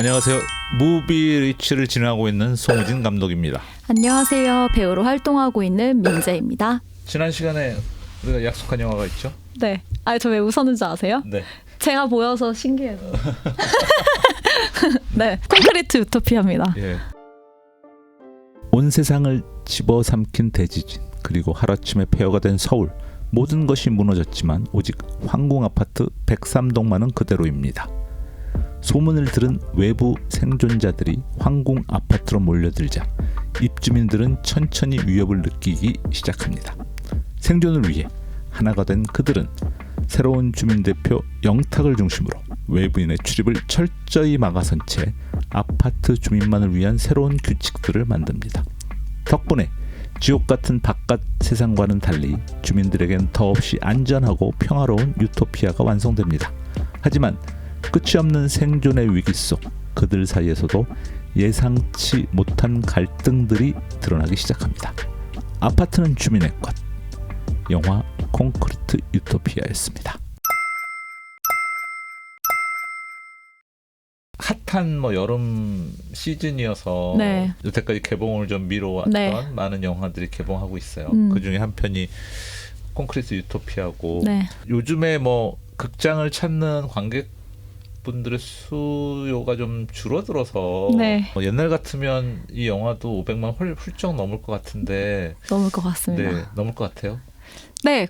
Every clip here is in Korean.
안녕하세요. 무비리치를 진행하고 있는 송우진 감독입니다. 안녕하세요. 배우로 활동하고 있는 민재입니다. 지난 시간에 우리가 약속한 영화가 있죠? 네. 저 왜 웃었는지 아세요? 네. 제가 보여서 신기해서. 네. 콘크리트 유토피아입니다. 예. 온 세상을 집어삼킨 대지진, 그리고 하루아침에 폐허가 된 서울. 모든 것이 무너졌지만 오직 황궁 아파트 103동만은 그대로입니다. 소문을 들은 외부 생존자들이 황궁 아파트로 몰려들자 입주민들은 천천히 위협을 느끼기 시작합니다. 생존을 위해 하나가 된 그들은 새로운 주민대표 영탁을 중심으로 외부인의 출입을 철저히 막아선 채 아파트 주민만을 위한 새로운 규칙들을 만듭니다. 덕분에 지옥 같은 바깥 세상과는 달리 주민들에겐 더없이 안전하고 평화로운 유토피아가 완성됩니다. 하지만 끝이 없는 생존의 위기 속 그들 사이에서도 예상치 못한 갈등들이 드러나기 시작합니다. 아파트는 주민의 것. 영화 콘크리트 유토피아였습니다. 핫한 여름 시즌이어서 네. 여태까지 개봉을 좀 미뤄왔던 네. 많은 영화들이 개봉하고 있어요. 그 중에 한 편이 콘크리트 유토피아고, 네. 요즘에 극장을 찾는 관객분들의 수요가 좀 줄어들어서 네. 옛날 같으면 이 영화도 500만 훌쩍 넘을 것 같은데. 넘을 것 같습니다. 네, 넘을 것 같아요. 네.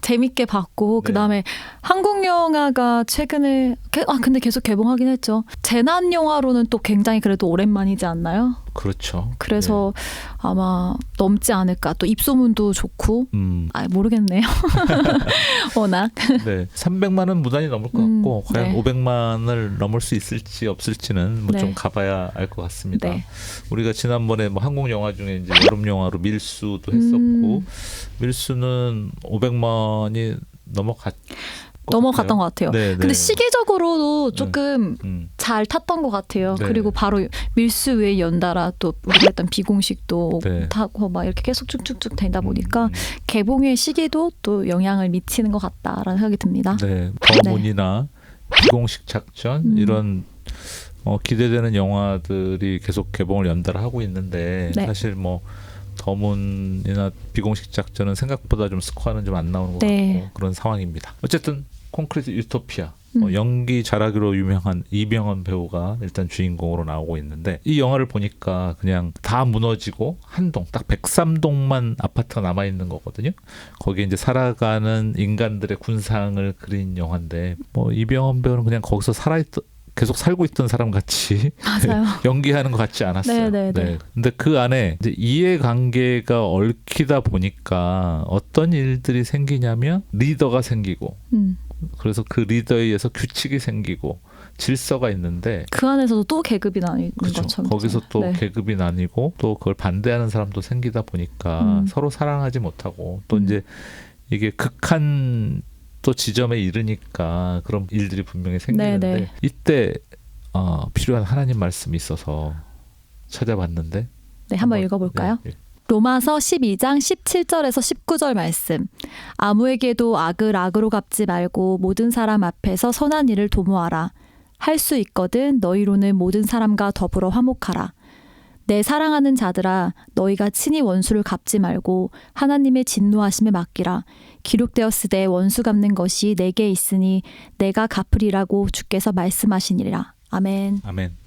재밌게 봤고 네. 그다음에 한국 영화가 최근에 근데 계속 개봉하긴 했죠. 재난 영화로는 또 굉장히 그래도 오랜만이지 않나요? 그렇죠. 그래서 아마 넘지 않을까. 또 입소문도 좋고. 모르겠네요. 워낙. 네, 300만은 무난히 넘을 것 같고 과연 네. 500만을 넘을 수 있을지 없을지는 좀 네. 가봐야 알 것 같습니다. 네. 우리가 지난번에 한국 영화 중에 이제 여름 영화로 밀수도 했었고, 밀수는 500만이 넘어갔던 것 같아요. 네, 근데 네. 시기적으로도 조금 잘 탔던 것 같아요. 네. 그리고 바로 밀수 외에 연달아 또 우리가 했던 비공식도 네. 타고 막 이렇게 계속 쭉쭉쭉 되다 보니까 개봉의 시기도 또 영향을 미치는 것 같다라는 생각이 듭니다. 네, 더문이나 비공식 작전 이런 기대되는 영화들이 계속 개봉을 연달아 하고 있는데, 네. 사실 더문이나 비공식 작전은 생각보다 좀 스코어는 좀 안 나오는 것 네. 같고 그런 상황입니다. 어쨌든 콘크리트 유토피아, 연기 잘하기로 유명한 이병헌 배우가 일단 주인공으로 나오고 있는데, 이 영화를 보니까 그냥 다 무너지고 한 동, 딱 103동만 아파트가 남아있는 거거든요. 거기에 이제 살아가는 인간들의 군상을 그린 영화인데, 이병헌 배우는 그냥 거기서 계속 살고 있던 사람 같이 맞아요. 연기하는 것 같지 않았어요. 네. 근데 그 안에 이제 이해관계가 얽히다 보니까 어떤 일들이 생기냐면 리더가 생기고, 그래서 그 리더에 의해서 규칙이 생기고 질서가 있는데, 그 안에서도 또 계급이 나뉘는 그렇죠. 것처럼. 거기서 또 네. 계급이 나뉘고 또 그걸 반대하는 사람도 생기다 보니까 서로 사랑하지 못하고, 또 이제 이게 극한 또 지점에 이르니까 그런 일들이 분명히 생기는데, 네네. 이때 필요한 하나님 말씀이 있어서 찾아봤는데, 네, 한번 읽어볼까요? 네. 로마서 12장 17절에서 19절 말씀. 아무에게도 악을 악으로 갚지 말고 모든 사람 앞에서 선한 일을 도모하라. 할 수 있거든 너희로는 모든 사람과 더불어 화목하라. 내 사랑하는 자들아, 너희가 친히 원수를 갚지 말고 하나님의 진노하심에 맡기라. 기록되었으되 원수 갚는 것이 내게 있으니 내가 갚으리라고 주께서 말씀하시니라. 아멘. 아멘.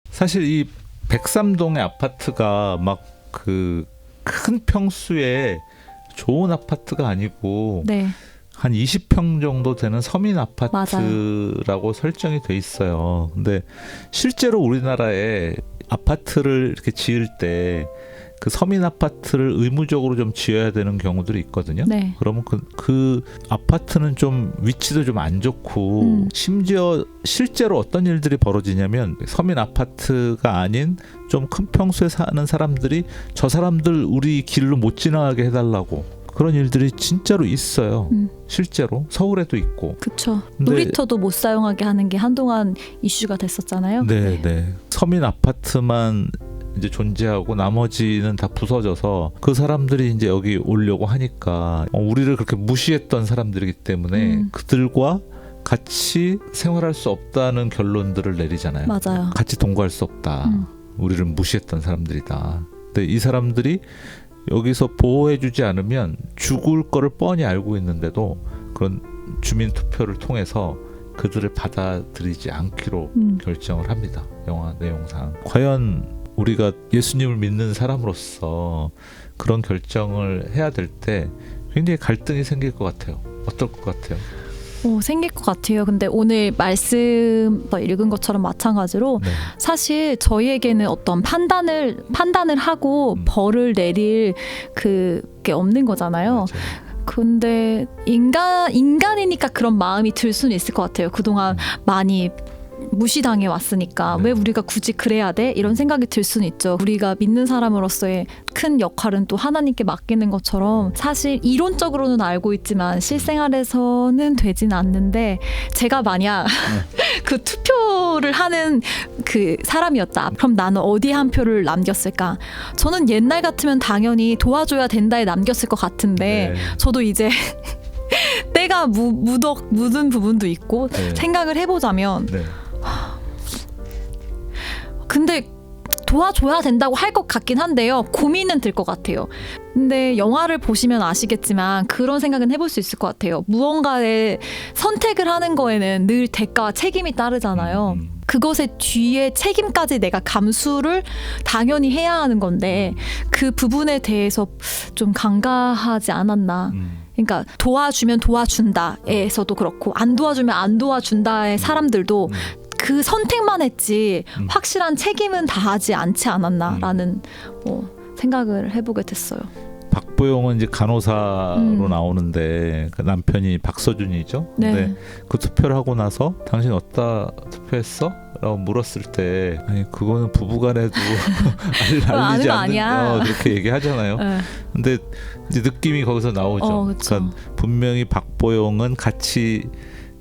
사실 이 103동의 아파트가 그 큰 평수에 좋은 아파트가 아니고, 네. 한 20평 정도 되는 서민 아파트라고 맞아요. 설정이 돼 있어요. 근데 실제로 우리나라에 아파트를 이렇게 지을 때 그 서민 아파트를 의무적으로 좀 지어야 되는 경우들이 있거든요. 네. 그러면 그 아파트는 좀 위치도 좀 안 좋고, 심지어 실제로 어떤 일들이 벌어지냐면, 서민 아파트가 아닌 좀 큰 평수에 사는 사람들이 저 사람들 우리 길로 못 지나가게 해달라고, 그런 일들이 진짜로 있어요. 실제로 서울에도 있고. 그렇죠. 근데 놀이터도 못 사용하게 하는 게 한동안 이슈가 됐었잖아요. 네. 서민 아파트만 이제 존재하고 나머지는 다 부서져서 그 사람들이 이제 여기 오려고 하니까 우리를 그렇게 무시했던 사람들이기 때문에 그들과 같이 생활할 수 없다는 결론들을 내리잖아요. 맞아요. 같이 동거할 수 없다. 우리를 무시했던 사람들이다. 근데 이 사람들이 여기서 보호해주지 않으면 죽을 거를 뻔히 알고 있는데도 그런 주민 투표를 통해서 그들을 받아들이지 않기로 결정을 합니다. 영화 내용상. 과연 우리가 예수님을 믿는 사람으로서 그런 결정을 해야 될 때 굉장히 갈등이 생길 것 같아요. 어떨 것 같아요? 생길 것 같아요. 근데 오늘 말씀 읽은 것처럼 마찬가지로 네. 사실 저희에게는 어떤 판단을 하고 벌을 내릴 그게 없는 거잖아요. 맞아요. 근데 인간이니까 그런 마음이 들 수는 있을 것 같아요. 그동안 많이 무시당해 왔으니까 네. 왜 우리가 굳이 그래야 돼? 이런 생각이 들 수는 있죠. 우리가 믿는 사람으로서의 큰 역할은 또 하나님께 맡기는 것처럼 사실 이론적으로는 알고 있지만 실생활에서는 되진 않는데 제가 만약 그 투표를 하는 그 사람이었다. 그럼 나는 어디에 한 표를 남겼을까? 저는 옛날 같으면 당연히 도와줘야 된다에 남겼을 것 같은데 네. 저도 이제 때가 묻은 부분도 있고 네. 생각을 해보자면 네. 근데 도와줘야 된다고 할 것 같긴 한데요. 고민은 들 것 같아요. 근데 영화를 보시면 아시겠지만 그런 생각은 해볼 수 있을 것 같아요. 무언가의 선택을 하는 거에는 늘 대가와 책임이 따르잖아요. 그것의 뒤에 책임까지 내가 감수를 당연히 해야 하는 건데 그 부분에 대해서 좀 간과하지 않았나. 그러니까 도와주면 도와준다에서도 그렇고 안 도와주면 안 도와준다의 사람들도 그 선택만 했지 확실한 책임은 다하지 않지 않았나라는 생각을 해보게 됐어요. 박보영은 이제 간호사로 나오는데 그 남편이 박서준이죠. 네. 근데 그 투표를 하고 나서 당신 어디다 투표했어? 라고 물었을 때 아니 그거는 부부간에도 아는 알리지 거 않는 아니야. 그렇게 얘기하잖아요. 네. 근데 이제 느낌이 거기서 나오죠. 그쵸. 그러니까 분명히 박보영은 같이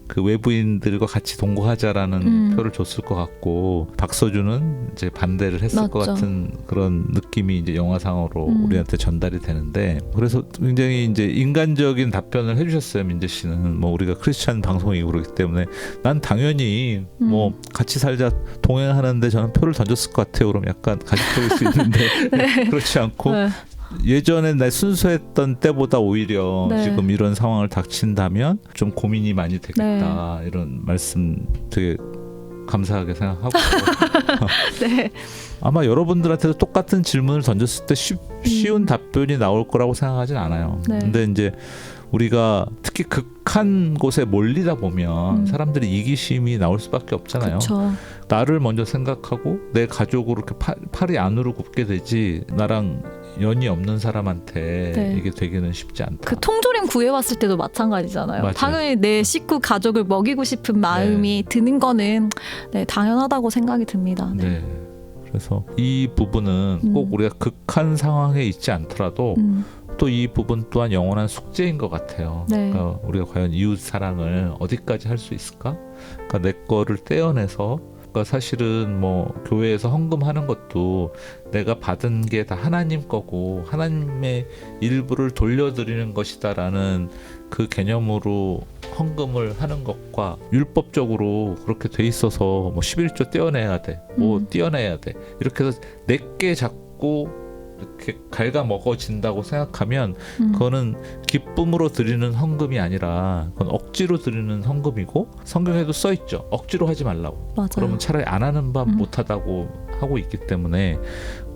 그 외부인들과 같이 동거하자라는 표를 줬을 것 같고 박서준은 이제 반대를 했을 것 맞죠. 같은 그런 느낌이 이제 영화상으로 우리한테 전달이 되는데 그래서 굉장히 이제 인간적인 답변을 해주셨어요. 민재 씨는 뭐 우리가 크리스찬 방송이고 그렇기 때문에 난 당연히 뭐 같이 살자 동행하는데 저는 표를 던졌을 것 같아요. 그럼 약간 가식적일 수 있는데 네. 그렇지 않고 네. 예전에 내 순수했던 때보다 오히려 네. 지금 이런 상황을 닥친다면 좀 고민이 많이 되겠다. 이런 말씀 되게 감사하게 생각하고 네. 아마 여러분들한테도 똑같은 질문을 던졌을 때 쉬운 답변이 나올 거라고 생각하진 않아요. 네. 근데 이제 우리가 특히 극한 곳에 몰리다 보면 사람들이 이기심이 나올 수밖에 없잖아요. 그쵸. 나를 먼저 생각하고 내 가족으로 이렇게 팔이 안으로 굽게 되지 나랑 연이 없는 사람한테 네. 이게 되기는 쉽지 않다. 그 통조림 구해왔을 때도 마찬가지잖아요. 맞아요. 당연히 내 식구 가족을 먹이고 싶은 마음이 드는 거는 당연하다고 생각이 듭니다. 네. 네. 그래서 이 부분은 꼭 우리가 극한 상황에 있지 않더라도 또 이 부분 또한 영원한 숙제인 것 같아요. 네. 그러니까 우리가 과연 이웃 사랑을 어디까지 할 수 있을까? 그러니까 내 거를 떼어내서 그러니까 사실은 뭐 교회에서 헌금하는 것도 내가 받은 게 다 하나님 거고 하나님의 일부를 돌려드리는 것이다라는 그 개념으로 헌금을 하는 것과 율법적으로 그렇게 돼 있어서 뭐 11조 떼어내야 돼, 뭐 떼어내야 돼 이렇게 해서 내게 자꾸 이렇게 갉아먹어진다고 생각하면 그거는 기쁨으로 드리는 헌금이 아니라 그건 억지로 드리는 헌금이고 성경에도 써 있죠. 억지로 하지 말라고. 맞아요. 그러면 차라리 안 하는 밥 못하다고 하고 있기 때문에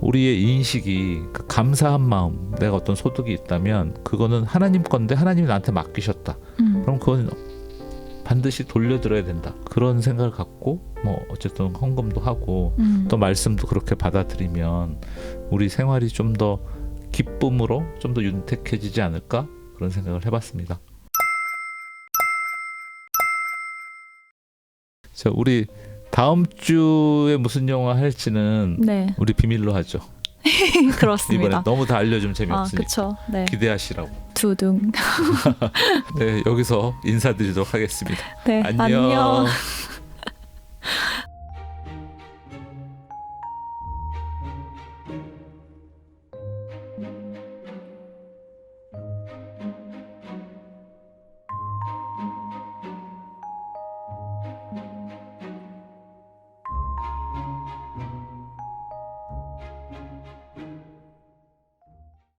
우리의 인식이 그 감사한 마음, 내가 어떤 소득이 있다면 그거는 하나님 건데 하나님이 나한테 맡기셨다. 그럼 그건 반드시 돌려드려야 된다. 그런 생각을 갖고 뭐 어쨌든 헌금도 하고 또 말씀도 그렇게 받아들이면 우리 생활이 좀 더 기쁨으로 좀 더 윤택해지지 않을까 그런 생각을 해봤습니다. 자, 우리 다음 주에 무슨 영화 할지는 네. 우리 비밀로 하죠. 그렇습니다. 이번에 너무 다 알려주면 재미없으니까 그렇죠. 네. 기대하시라고. 두둥. 네, 여기서 인사드리도록 하겠습니다. 네. 안녕. 안녕.